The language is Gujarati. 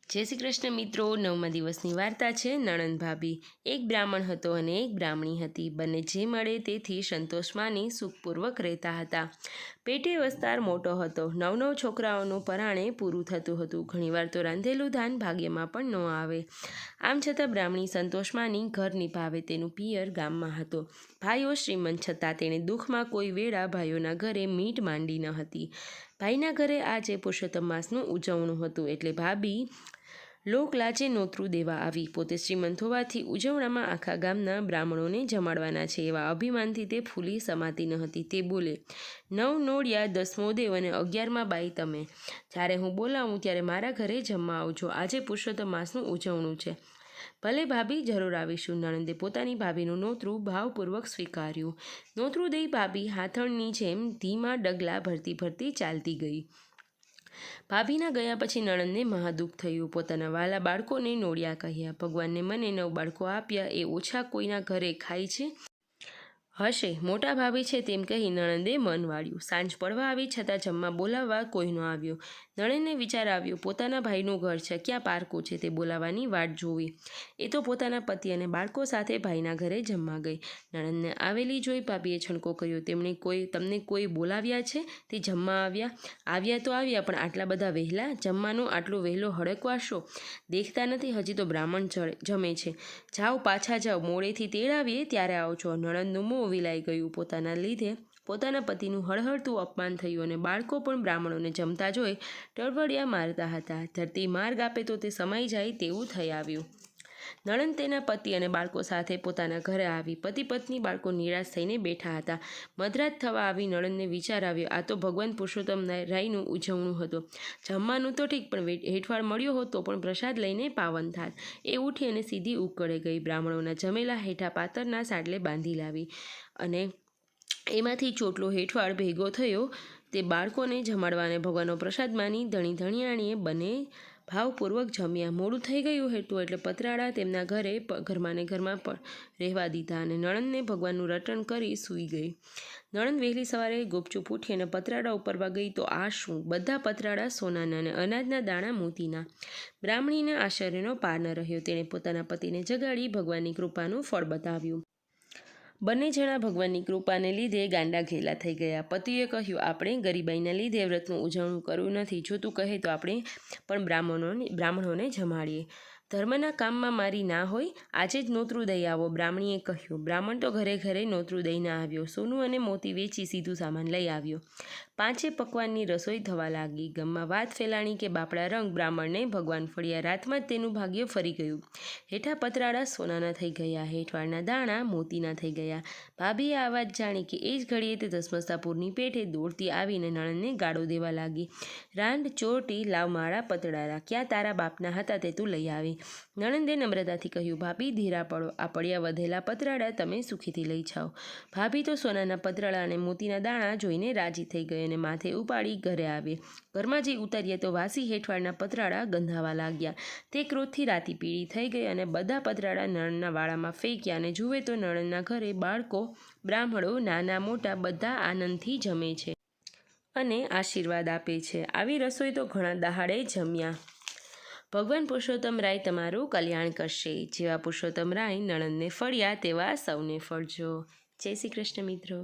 જય શ્રી કૃષ્ણ મિત્રો, 9મા દિવસની વાર્તા છે નણંદ ભાભી। એક બ્રાહ્મણ હતો અને એક બ્રાહ્મણી હતી। બંને જે મળે તેથી સંતોષ માની સુખપૂર્વક રહેતા હતા। પેટે વિસ્તાર મોટો હતો। 9 છોકરાઓનું પરાણે પૂરું થતું હતું। ઘણીવાર તો રાંધેલું ધાન ભાગ્યમાં પણ ન આવે। આમ છતાં બ્રાહ્મણી સંતોષ માની ઘર નિભાવે। તેનું પિયર ગામમાં હતો। ભાઈઓ શ્રીમંત છતાં તેણે દુઃખમાં કોઈ વેળા ભાઈઓના ઘરે મીટ માંડી ન હતી। ભાઈના ઘરે આજે પુરુષોત્તમ માસનું ઉજવણું હતું એટલે ભાભી લોકલાજે નોતરું દેવા આવી। પોતે શ્રીમંત હોવાથી ઉજવણામાં આખા ગામના બ્રાહ્મણોને જમાડવાના છે એવા અભિમાનથી તે ફૂલી સમાતી ન હતી। તે બોલે, 9 નોળિયા 10મો દેવ અને 11મા બાઈ તમે। જ્યારે હું બોલાવું ત્યારે મારા ઘરે જમવા આવજો। આજે પુરુષોત્તમ માસનું ઉજવણું છે। ભલે ભાભી, જરૂર આવીશું। નણંદે પોતાની ભાભીનું નોતરું ભાવપૂર્વક સ્વીકાર્યું। નોતરું દઈ ભાભી હાથણની જેમ ધીમા ડગલા ભરતી ભરતી ચાલતી ગઈ। ભાભીના ગયા પછી નણંદને મહાદુઃખ થયું। પોતાના વાલા બાળકોને નોળિયા કહ્યા। ભગવાનને મને 9 બાળકો આપ્યા એ ઓછા કોઈના ઘરે ખાય છે હશે। મોટા ભાભી છે તેમ કહી નણંદે મન વાળ્યું। સાંજ પડવા આવી છતાં જમવા બોલાવવા કોઈ ન આવ્યો। નણંદને વિચાર આવ્યો, પોતાના ભાઈનું ઘર છે, ક્યાં પારકું છે તે બોલાવવાની વાટ જોવી। એ તો પોતાના પતિ અને બાળકો સાથે ભાઈના ઘરે જમવા ગઈ। નણંદને આવેલી જોઈ ભાભીએ છણકો કર્યો, તમને કોઈ બોલાવ્યા છે તે જમવા આવ્યા? આવ્યા તો આવ્યા, પણ આટલા બધા વહેલા? જમવાનું આટલું વહેલો હડકવા શો? દેખતા નથી હજી તો બ્રાહ્મણ જમે છે? જાઓ, પાછા જાઓ, મોડેથી તેડાવીએ ત્યારે આવજો। નણંદનું મોં વિલાઈ ગયું। પોતાના લીધે પોતાના પતિનું હળહળતું અપમાન થયું અને બાળકો પણ બ્રાહ્મણોને જમતા જોઈ ટળવળિયા મારતા હતા। ધરતી માર્ગ આપે તો તે સમાઈ જાય તેવું થઈ આવ્યું। નણંદ તેના પતિ અને બાળકો સાથે પોતાના ઘરે આવી। પતિ પત્ની બાળકો નિરાશ થઈને બેઠા હતા। મધરાત થવા આવી। નણંદને વિચાર આવ્યો, આ તો ભગવાન પુરુષોત્તમ રાયનું ઉજવણું હતું। જમવાનું તો ઠીક, પણ હેઠવાળ મળ્યો હોત તો પણ પ્રસાદ લઈને પાવન થાત। એ ઉઠી અને સીધી ઉકળે ગઈ। બ્રાહ્મણોના જમેલા હેઠા પાતરના સાડલે બાંધી લાવી અને એમાંથી ચોટલો હેઠવાળ ભેગો થયો તે બાળકોને જમાડવા અને ભગવાનનો પ્રસાદ માની ધણી ધણિયાણીએ બંને ભાવપૂર્વક જમ્યા। મોડું થઈ ગયું હતું એટલે પતરાળા તેમના ઘરમાં પણ રહેવા દીધા અને નણંદને ભગવાનનું રટણ કરી સૂઈ ગઈ। નણંદ વહેલી સવારે ગુપચુપ ઉઠી અને પતરાળા ઉપરવા ગઈ તો આ શું! બધા પતરાળા સોનાના અને અનાજના દાણા મોતીના। બ્રાહ્મણીને આશ્ચર્યનો પાર ન રહ્યો। તેણે પોતાના પતિને જગાડી ભગવાનની કૃપાનું ફળ બતાવ્યું। બંને જણા ભગવાનની કૃપાને લીધે ગાંડા ઘેલા થઈ ગયા। પતિએ કહ્યું, આપણે ગરીબાઈના લીધે વ્રતનું ઉજવણું કરવું નથી। જો તું કહે તો આપણે પણ બ્રાહ્મણોને જમાડીએ। ધર્મના કામમાં મારી ના હોય? આજે જ નોતરું દઈ આવો। બ્રાહ્મણીએ કહ્યું। બ્રાહ્મણ તો ઘરે ઘરે નોતરું દઈને આવ્યો। સોનું અને મોતી વેચી સીધું સામાન લઈ આવ્યો। 5 પકવાનની રસોઈ થવા લાગી। ગામમાં વાત ફેલાણી કે બાપડા રંગ બ્રાહ્મણને ભગવાન ફળ્યા। રાતમાં જ તેનું ભાગ્ય ફરી ગયું। હેઠા પતરાળા સોનાના થઈ ગયા, હેઠવાળના દાણા મોતીના થઈ ગયા। ભાભીએ આ વાત જાણી કે એ જ ઘડીએ તે ધસમસાપુરની પેઠે દોડતી આવીને નણંદને ગાળો દેવા લાગી। રાંડ ચોરટી, લાવ મારા પતરાળા, ક્યાં તારા બાપના હતા તે તું લઈ આવી। નણંદે નમ્રતાથી કહ્યું, ભાભી ધીરા પડો, આ પડ્યા વધેલા પતરાળા તમે સુખીથી લઈ જાઓ। ભાભી તો સોનાના પતરાળા અને મોતીના દાણા જોઈને રાજી થઈ ગઈ અને માથે ઉપાડી ઘરે આવી। ઘરમાં જઈ ઉતાર્યા તો વાસી હેઠવાળના પતરાળા ગંધાવા લાગ્યા। તે ક્રોધથી રાતી પીળી થઈ ગઈ અને બધા પતરાળા નણંદના વાળામાં ફેંક્યા અને જુએ તો નણંદના ઘરે બાળકો બ્રાહ્મણો નાના મોટા બધા આનંદથી જમે છે અને આશીર્વાદ આપે છે। આવી રસોઈ તો ઘણા દહાડે જમ્યા। ભગવાન પુરુષોત્તમ રાય તમારું કલ્યાણ કરશે। જેવા પુરુષોત્તમ રાય નણંદને ફળ્યા તેવા સૌને ફળજો। જય શ્રી કૃષ્ણ મિત્રો।